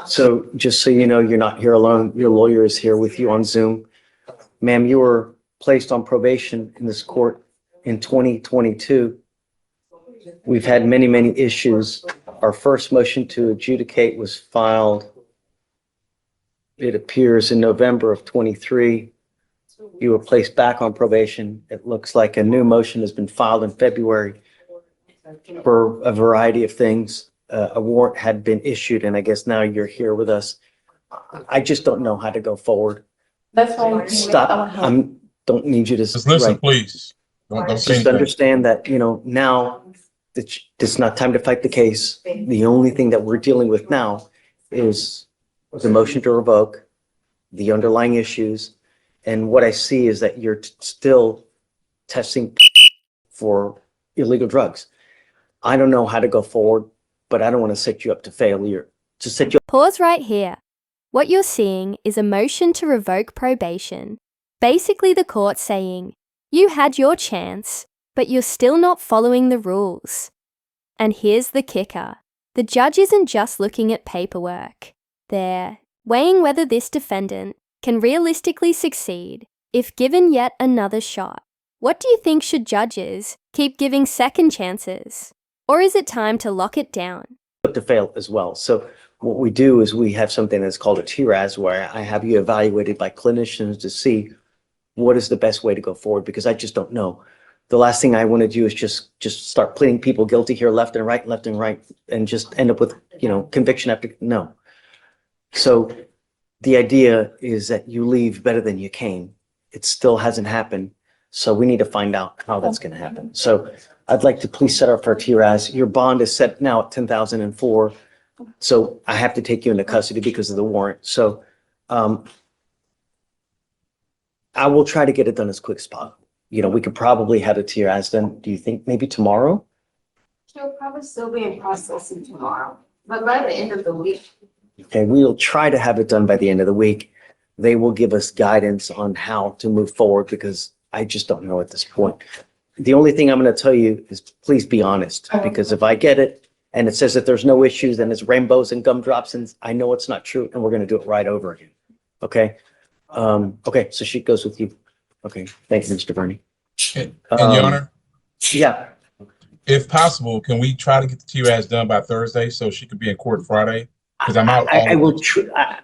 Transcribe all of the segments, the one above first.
So just so you know, you're not here alone. Your lawyer is here with you on Zoom. Ma'am, you were placed on probation in this court in 2022. We've had many, many issues. Our first motion to adjudicate was filed, it appears, in November of 23. You were placed back on probation. It looks like a new motion has been filed in February for a variety of things. A warrant had been issued, and I guess now you're here with us. I just don't know how to go forward. That's why. Stop. Don't need you to. Just listen, please. Don't say Just anything. understand that, now it's not time to fight the case. The only thing that we're dealing with now is the motion to revoke, the underlying issues. And what I see is that you're still testing for illegal drugs. I don't know how to go forward, but I don't want to set you up to failure. To set you Pause right here. What you're seeing is a motion to revoke probation. Basically the court saying, you had your chance, but you're still not following the rules. And here's the kicker. The judge isn't just looking at paperwork. They're weighing whether this defendant can realistically succeed if given yet another shot. What do you think? Should judges keep giving second chances? Or is it time to lock it down? to fail as well. So what we do is we have something that's called a TRAS, where I have you evaluated by clinicians to see what is the best way to go forward, because I just don't know. The last thing I want to do is just start pleading people guilty here, left and right, and just end up with, conviction after, no. So the idea is that you leave better than you came. It still hasn't happened. So we need to find out how that's going to happen. So I'd like to please set up for TRAS. Your bond is set now at $10,004. So I have to take you into custody because of the warrant. So I will try to get it done as quick as possible. We could probably have a TRAS done. Do you think maybe tomorrow? She'll probably still be in processing tomorrow, but by the end of the week. Okay, we'll try to have it done by the end of the week. They will give us guidance on how to move forward, because I just don't know at this point. The only thing I'm going to tell you is please be honest, because if I get it and it says that there's no issues and it's rainbows and gumdrops, and I know it's not true, and we're going to do it right over again. Okay. Okay. So she goes with you. Okay. Thank you, Mr. Verney. And Your Honor, Yeah. if possible, can we try to get the TRAS done by Thursday so she could be in court Friday? Because I'm out. I will.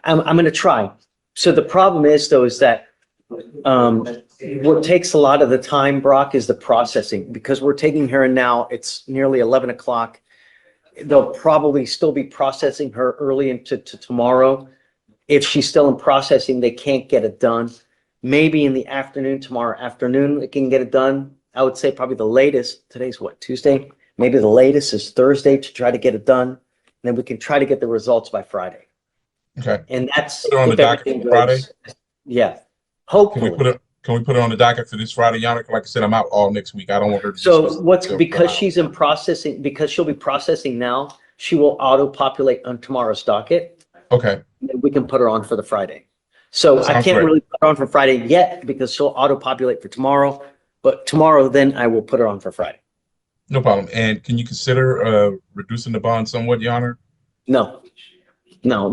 I'm going to try. So the problem is, though, is that what takes a lot of the time, Brock, is the processing, because we're taking her in now. It's nearly 11 o'clock. They'll probably still be processing her early into tomorrow. If she's still in processing, they can't get it done. Maybe in the afternoon, tomorrow afternoon, they can get it done. I would say probably the latest. Today's what, Tuesday? Maybe the latest is Thursday to try to get it done. And then we can try to get the results by Friday. Okay. And that's Put it on the docket for Friday. Yeah. Hopefully. Can we put it on the docket for this Friday, Your Honor? Like I said, I'm out all next week. I don't want her to. So because she's in processing, because she'll be processing now, she will auto-populate on tomorrow's docket. Okay. And we can put her on for the Friday. So I can't really put her on for Friday yet because she'll auto-populate for tomorrow. But tomorrow, then I will put her on for Friday. No problem. And can you consider reducing the bond somewhat, Your Honor? No.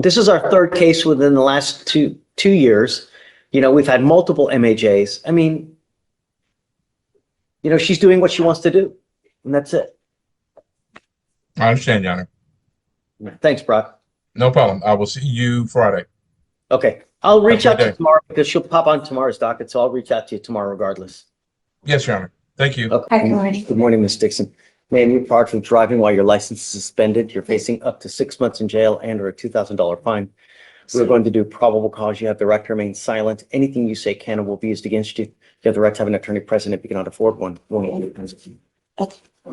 This is our third case within the last two years. We've had multiple MAJs. I mean, she's doing what she wants to do, and that's it. I understand, Your Honor. Thanks, Brock. No problem. I will see you Friday. Okay. I'll reach out to you tomorrow because she'll pop on tomorrow's docket, so I'll reach out to you tomorrow regardless. Yes, Your Honor. Thank you. Okay. Hi, good morning. Good morning, Ms. Dixon. Ma'am, you're barred from driving while your license is suspended. You're facing up to 6 months in jail and or a $2,000 fine. We're going to do probable cause. You have the right to remain silent. Anything you say can and will be used against you. You have the right to have an attorney present if you cannot afford one.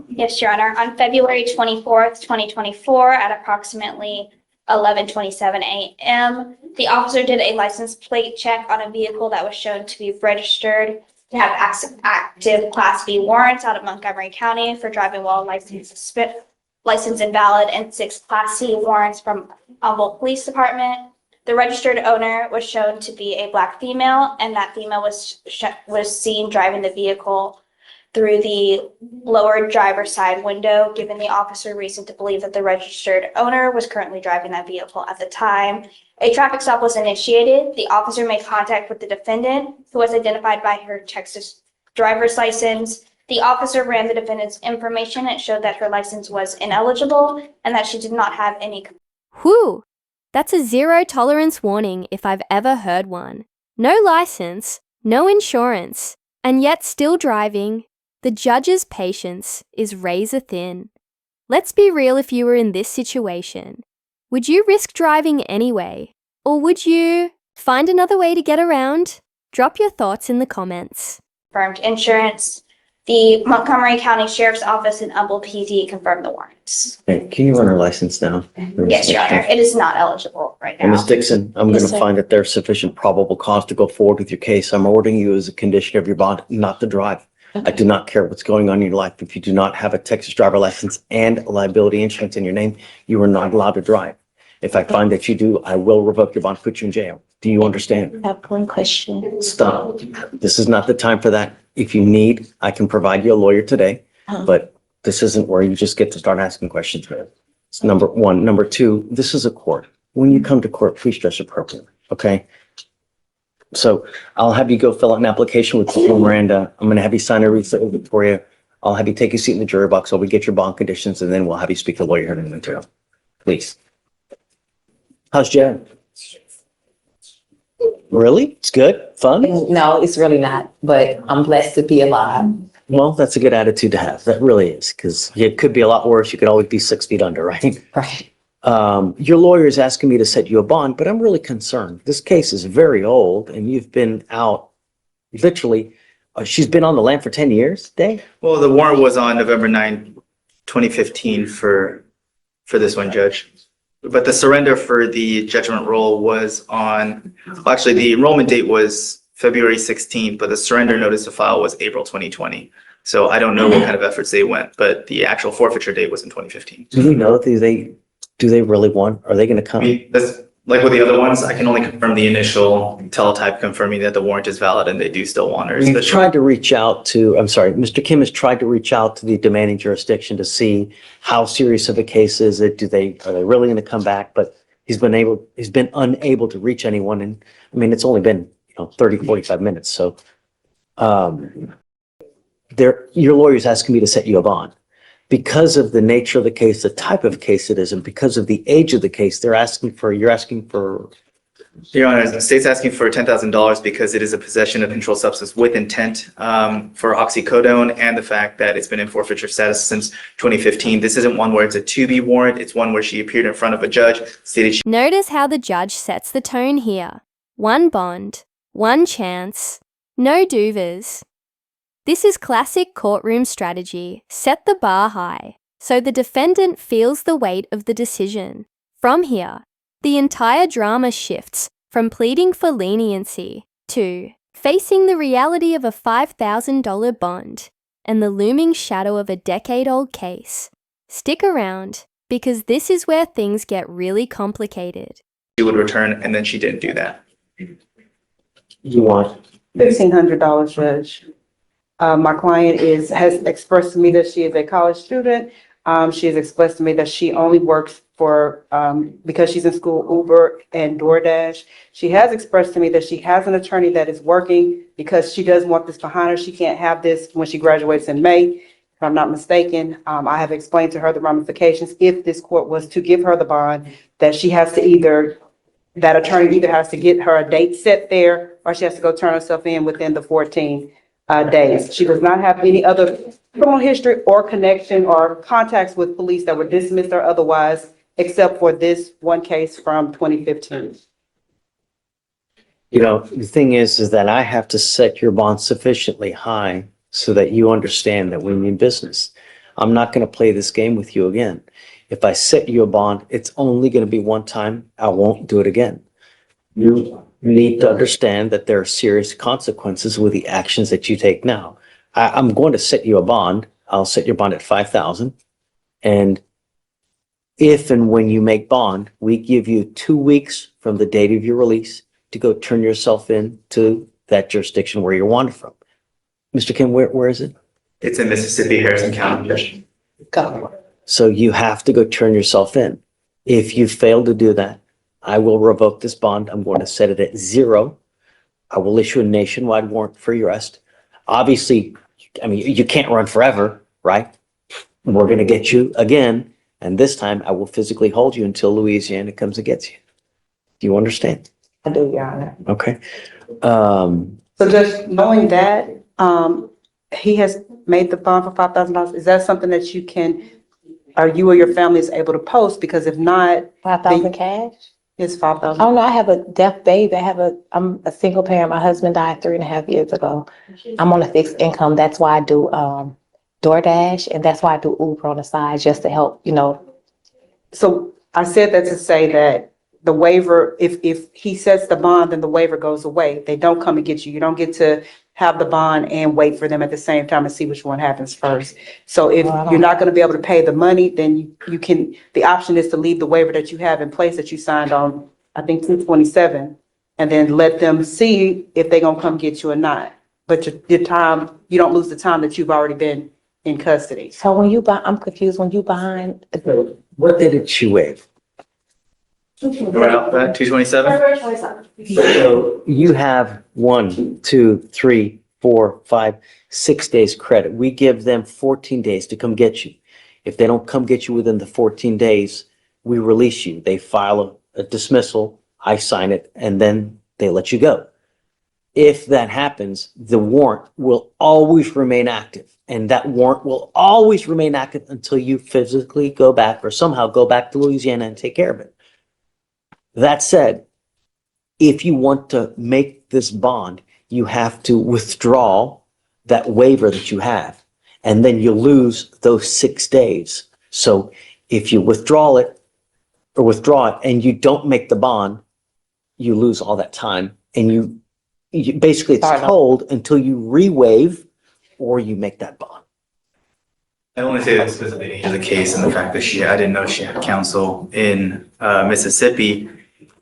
Yes, Your Honor. On February 24th, 2024, at approximately 11:27 a.m., the officer did a license plate check on a vehicle that was shown to be registered to have active Class B warrants out of Montgomery County for driving while license invalid, and 6 Class C warrants from Humboldt Police Department. The registered owner was shown to be a Black female, and that female was seen driving the vehicle through the lower driver's side window, giving the officer reason to believe that the registered owner was currently driving that vehicle at the time. A traffic stop was initiated. The officer made contact with the defendant, who was identified by her Texas driver's license. The officer ran the defendant's information. It showed that her license was ineligible and that she did not have any. Whew! That's a zero tolerance warning if I've ever heard one. No license, no insurance, and yet still driving. The judge's patience is razor thin. Let's be real, if you were in this situation. Would you risk driving anyway? Or would you find another way to get around? Drop your thoughts in the comments. Confirmed insurance. The Montgomery County Sheriff's Office and Humboldt PD confirmed the warrants. Okay, can you run her license now? Yes, Your Honor. It is not eligible right And now. Ms. Dixon, I'm Yes, going to sir. find that there's sufficient probable cause to go forward with your case. I'm ordering you as a condition of your bond not to drive. I do not care what's going on in your life. If you do not have a Texas driver license and liability insurance in your name, you are not allowed to drive. If I find that you do, I will revoke your bond, put you in jail. Do you understand? I have one question. Stop. This is not the time for that. If you need, I can provide you a lawyer today, but this isn't where you just get to start asking questions. It's number one. Number two, this is a court. When you come to court, please dress appropriately, okay? So I'll have you go fill out an application with Miranda. I'm gonna have you sign a receipt for you. I'll have you take a seat in the jury box while we get your bond conditions, and then we'll have you speak to a lawyer here in a minute. Please. How's Jen? Really? It's good? Fun? No, it's really not, but I'm blessed to be alive. Well, that's a good attitude to have. That really is, because it could be a lot worse. You could always be 6 feet under, right? Right. Your lawyer is asking me to set you a bond, but I'm really concerned. This case is very old, and you've been out literally, she's been on the lam for 10 years, Dave? Well, the warrant was on November 9, 2015 for this one, Judge. But the surrender for the judgment roll was on, well, actually, the enrollment date was February 16th, but the surrender notice to file was April 2020. So I don't know what kind of efforts they went, but the actual forfeiture date was in 2015. Do we know, do they really want, are they going to I come? mean, that's like with the other ones, I can only confirm the initial teletype confirming that the warrant is valid and they do still want her. We've tried to reach out to, I'm sorry, Mr. Kim has tried to reach out to the demanding jurisdiction to see how serious of a case is it? Are they really going to come back? But he's been unable to reach anyone. And I mean, it's only been, 30, 45 minutes. So, your lawyer's asking me to set you a bond. Because of the nature of the case, the type of case it is, and because of the age of the case, you're asking for. Your Honor, the state's asking for $10,000 because it is a possession of controlled substance with intent for oxycodone and the fact that it's been in forfeiture status since 2015. This isn't one where it's a to-be warrant. It's one where she appeared in front of a judge, stated she Notice how the judge sets the tone here. One bond, one chance, no doovers. This is classic courtroom strategy. Set the bar high, so the defendant feels the weight of the decision. From here, the entire drama shifts from pleading for leniency to facing the reality of a $5,000 bond and the looming shadow of a decade-old case. Stick around, because this is where things get really complicated. would return, and then she didn't do that. You want? $1,500, Judge. My client has expressed to me that she is a college student. She has expressed to me that she only works for, because she's in school, Uber and DoorDash. She has expressed to me that she has an attorney that is working because she doesn't want this behind her. She can't have this when she graduates in May, if I'm not mistaken. I have explained to her the ramifications if this court was to give her the bond, that she has to that attorney either has to get her a date set there or she has to go turn herself in within the 14 days. She does not have any other criminal history or connection or contacts with police that were dismissed or otherwise, except for this one case from 2015. The thing is that I have to set your bond sufficiently high so that you understand that we mean business. I'm not going to play this game with you again. If I set you a bond, it's only going to be one time. I won't do it again. You need to understand that there are serious consequences with the actions that you take now. I'm going to set you a bond. I'll set your bond at $5,000. And if and when you make bond, we give you 2 weeks from the date of your release to go turn yourself in to that jurisdiction where you're wanted from. Mr. Kim, where is it? It's in Mississippi, Harrison County, Judge. Go. So you have to go turn yourself in. If you fail to do that, I will revoke this bond. I'm going to set it at 0. I will issue a nationwide warrant for your arrest. Obviously, I mean, you can't run forever, right? We're going to get you again. And this time I will physically hold you until Louisiana comes and gets you. Do you understand? I do, Your Honor. Okay. So just knowing that, he has made the bond for $5,000, is that something that you can, or you or your family is able to post? Because if not, 5,000 cash? it's 5,000. Oh, no, I have a deaf baby. I'm a single parent. My husband died 3.5 years ago. I'm on a fixed income. That's why I do, DoorDash, and that's why I do Uber on the side, just to help, So I said that to say that the waiver, if he sets the bond, then the waiver goes away. They don't come and get you. You don't get to have the bond and wait for them at the same time and see which one happens first. So if you're not going to be able to pay the money, then you can, the option is to leave the waiver that you have in place that you signed on, I think 2/27, and then let them see if they're going to come get you or not. But your time, you don't lose the time that you've already been in custody. So when you buy, I'm confused, when you behind, What did she waive? Right off that, 227? February 27th. So you have 1, 2, 3, 4, 5, 6 days credit. We give them 14 days to come get you. If they don't come get you within the 14 days, we release you. They file a dismissal, I sign it, and then they let you go. If that happens, the warrant will always remain active. And that warrant will always remain active until you physically go back or somehow go back to Louisiana and take care of it. That said, if you want to make this bond, you have to withdraw that waiver that you have, and then you lose those 6 days. So if you withdraw it and you don't make the bond, you lose all that time, and you basically it's told until you re-waive or you make that bond. I only say this because of the age of the case and the fact that I didn't know she had counsel in Mississippi.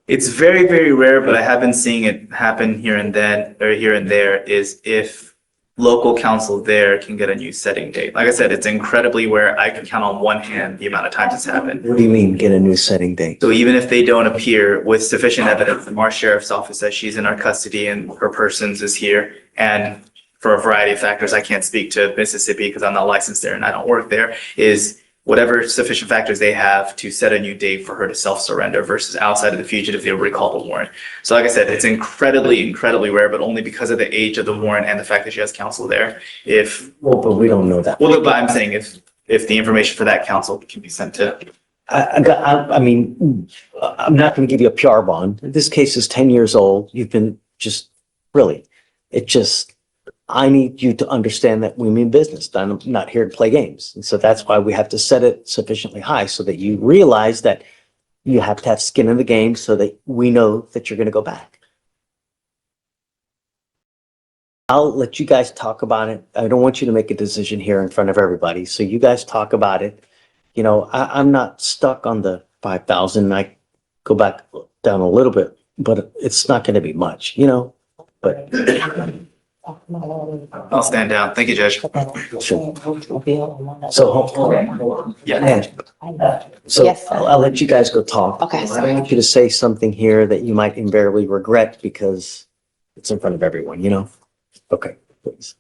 It's very, very rare, but I have been seeing it happen here and there, is if local counsel there can get a new setting date. Like I said, it's incredibly rare. I can count on one hand the amount of times it's happened. What do you mean, get a new setting date? So even if they don't appear with sufficient evidence, the Marsh Sheriff's Office says she's in our custody and her persons is here, and for a variety of factors, I can't speak to Mississippi because I'm not licensed there and I don't work there, is whatever sufficient factors they have to set a new date for her to self-surrender versus outside of the fugitive, they'll recall the warrant. So like I said, it's incredibly, incredibly rare, but only because of the age of the warrant and the fact that she has counsel there. Well, but we don't know that. Well, but I'm saying if the information for that counsel can be sent to. I mean, I'm not going to give you a PR bond. This case is 10 years old. You've been I need you to understand that we mean business. I'm not here to play games. And so that's why we have to set it sufficiently high so that you realize that you have to have skin in the game so that we know that you're going to go back. I'll let you guys talk about it. I don't want you to make a decision here in front of everybody. So you guys talk about it. I'm not stuck on the 5,000. I go back down a little bit, but it's not going to be much, but I'll stand down. Thank you, Judge. so Yeah. So Yes, sir. I'll let you guys go talk. Okay, I sir. don't want you to say something here that you might invariably regret because it's in front of everyone, Okay, please.